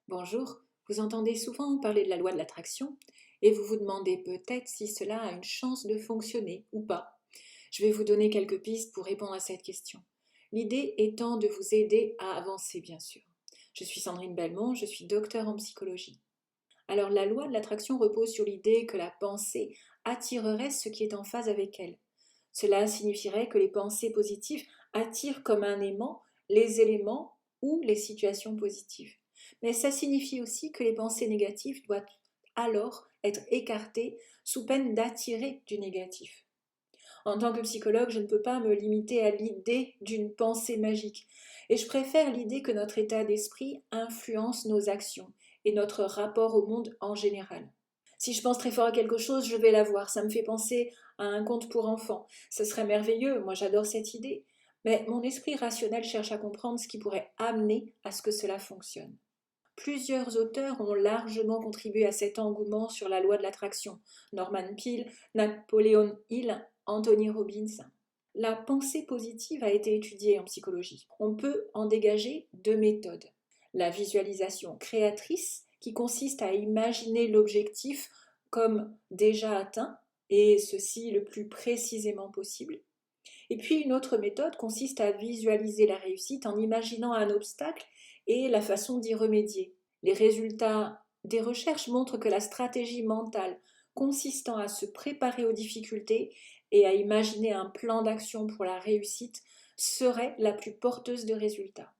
Bonjour, vous entendez souvent parler de la loi de l'attraction et vous vous demandez peut-être si cela a une chance de fonctionner ou pas. Je vais vous donner quelques pistes pour répondre à cette question. L'idée étant de vous aider à avancer, bien sûr. Je suis Sandrine Belmont, je suis docteur en psychologie. Alors la loi de l'attraction repose sur l'idée que la pensée attirerait ce qui est en phase avec elle. Cela signifierait que les pensées positives attirent comme un aimant les éléments ou les situations positives. Mais ça signifie aussi que les pensées négatives doivent alors être écartées sous peine d'attirer du négatif. En tant que psychologue, je ne peux pas me limiter à l'idée d'une pensée magique, et je préfère l'idée que notre état d'esprit influence nos actions et notre rapport au monde en général. Si je pense très fort à quelque chose, je vais la voir. Ça me fait penser à un conte pour enfants. Ce serait merveilleux, moi j'adore cette idée. Mais mon esprit rationnel cherche à comprendre ce qui pourrait amener à ce que cela fonctionne. Plusieurs auteurs ont largement contribué à cet engouement sur la loi de l'attraction. Norman Peale, Napoleon Hill, Anthony Robbins. La pensée positive a été étudiée en psychologie. On peut en dégager deux méthodes. La visualisation créatrice, qui consiste à imaginer l'objectif comme déjà atteint, et ceci le plus précisément possible. Et puis une autre méthode consiste à visualiser la réussite en imaginant un obstacle et la façon d'y remédier. Les résultats des recherches montrent que la stratégie mentale consistant à se préparer aux difficultés et à imaginer un plan d'action pour la réussite serait la plus porteuse de résultats.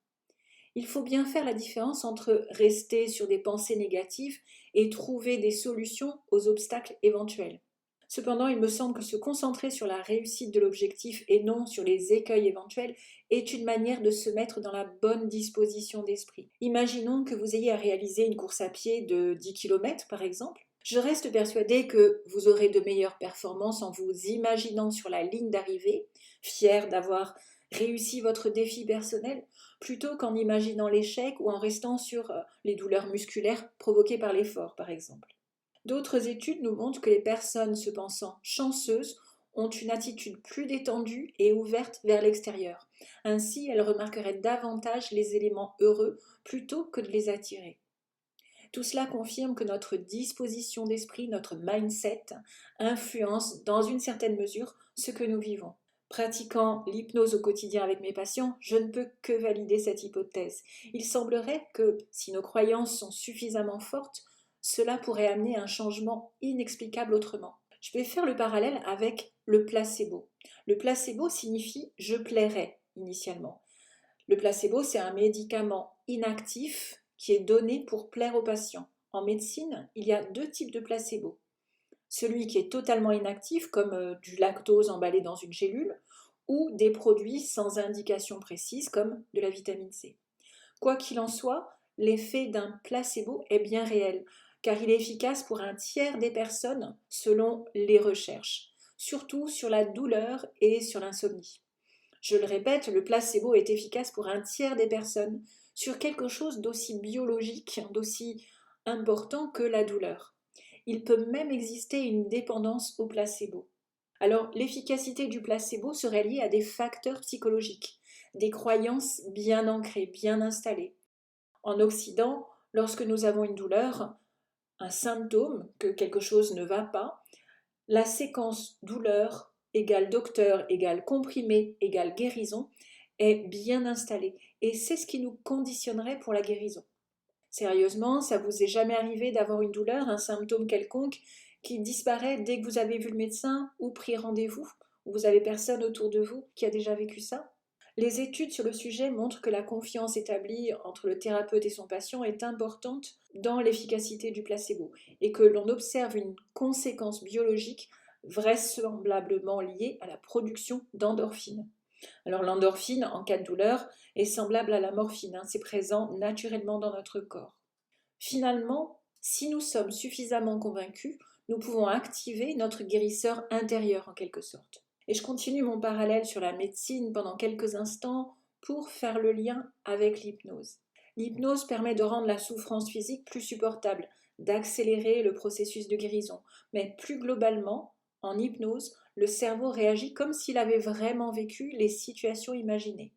Il faut bien faire la différence entre rester sur des pensées négatives et trouver des solutions aux obstacles éventuels. Cependant, il me semble que se concentrer sur la réussite de l'objectif et non sur les écueils éventuels est une manière de se mettre dans la bonne disposition d'esprit. Imaginons que vous ayez à réaliser une course à pied de 10 km par exemple. Je reste persuadée que vous aurez de meilleures performances en vous imaginant sur la ligne d'arrivée, fier d'avoir réussi votre défi personnel, plutôt qu'en imaginant l'échec ou en restant sur les douleurs musculaires provoquées par l'effort par exemple. D'autres études nous montrent que les personnes se pensant chanceuses ont une attitude plus détendue et ouverte vers l'extérieur. Ainsi, elles remarqueraient davantage les éléments heureux plutôt que de les attirer. Tout cela confirme que notre disposition d'esprit, notre mindset, influence dans une certaine mesure ce que nous vivons. Pratiquant l'hypnose au quotidien avec mes patients, je ne peux que valider cette hypothèse. Il semblerait que, si nos croyances sont suffisamment fortes, cela pourrait amener un changement inexplicable autrement. Je vais faire le parallèle avec le placebo. Le placebo signifie je plairai initialement. Le placebo, c'est un médicament inactif qui est donné pour plaire aux patients. En médecine, il y a deux types de placebo. Celui qui est totalement inactif, comme du lactose emballé dans une gélule, ou des produits sans indication précise, comme de la vitamine C. Quoi qu'il en soit, l'effet d'un placebo est bien réel, car il est efficace pour un tiers des personnes selon les recherches, surtout sur la douleur et sur l'insomnie. Je le répète, le placebo est efficace pour un tiers des personnes sur quelque chose d'aussi biologique, d'aussi important que la douleur. Il peut même exister une dépendance au placebo. Alors, l'efficacité du placebo serait liée à des facteurs psychologiques, des croyances bien ancrées, bien installées. En Occident, lorsque nous avons une douleur, un symptôme que quelque chose ne va pas, la séquence douleur égale docteur égale comprimé égale guérison est bien installée et c'est ce qui nous conditionnerait pour la guérison. Sérieusement, ça vous est jamais arrivé d'avoir une douleur, un symptôme quelconque qui disparaît dès que vous avez vu le médecin ou pris rendez-vous, ou vous avez personne autour de vous qui a déjà vécu ça? Les études sur le sujet montrent que la confiance établie entre le thérapeute et son patient est importante dans l'efficacité du placebo et que l'on observe une conséquence biologique vraisemblablement liée à la production d'endorphines. Alors l'endorphine, en cas de douleur, est semblable à la morphine, c'est présent naturellement dans notre corps. Finalement, si nous sommes suffisamment convaincus, nous pouvons activer notre guérisseur intérieur en quelque sorte. Et je continue mon parallèle sur la médecine pendant quelques instants pour faire le lien avec l'hypnose. L'hypnose permet de rendre la souffrance physique plus supportable, d'accélérer le processus de guérison. Mais plus globalement, en hypnose, le cerveau réagit comme s'il avait vraiment vécu les situations imaginées.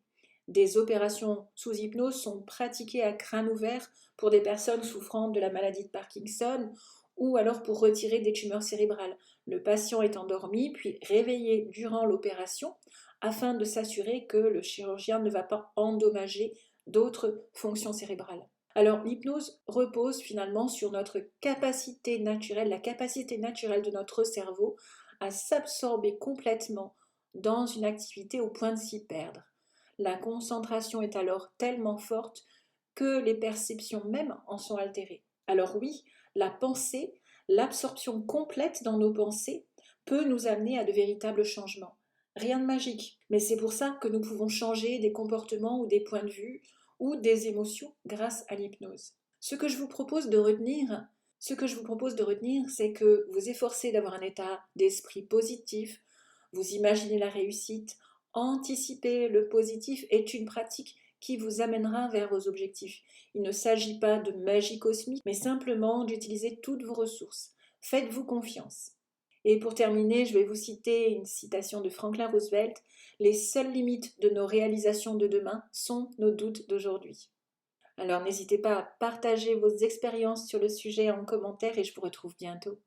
Des opérations sous hypnose sont pratiquées à crâne ouvert pour des personnes souffrant de la maladie de Parkinson ou alors pour retirer des tumeurs cérébrales. Le patient est endormi puis réveillé durant l'opération afin de s'assurer que le chirurgien ne va pas endommager d'autres fonctions cérébrales. Alors l'hypnose repose finalement sur notre capacité naturelle, la capacité naturelle de notre cerveau à s'absorber complètement dans une activité au point de s'y perdre. La concentration est alors tellement forte que les perceptions même en sont altérées. Alors oui, la pensée, l'absorption complète dans nos pensées peut nous amener à de véritables changements. Rien de magique, mais c'est pour ça que nous pouvons changer des comportements ou des points de vue ou des émotions grâce à l'hypnose. Ce que je vous propose de retenir, c'est que vous efforcez d'avoir un état d'esprit positif, vous imaginez la réussite, anticiper le positif est une pratique qui vous amènera vers vos objectifs. Il ne s'agit pas de magie cosmique, mais simplement d'utiliser toutes vos ressources. Faites-vous confiance. Et pour terminer, je vais vous citer une citation de Franklin Roosevelt. Les seules limites de nos réalisations de demain sont nos doutes d'aujourd'hui. Alors n'hésitez pas à partager vos expériences sur le sujet en commentaire et je vous retrouve bientôt.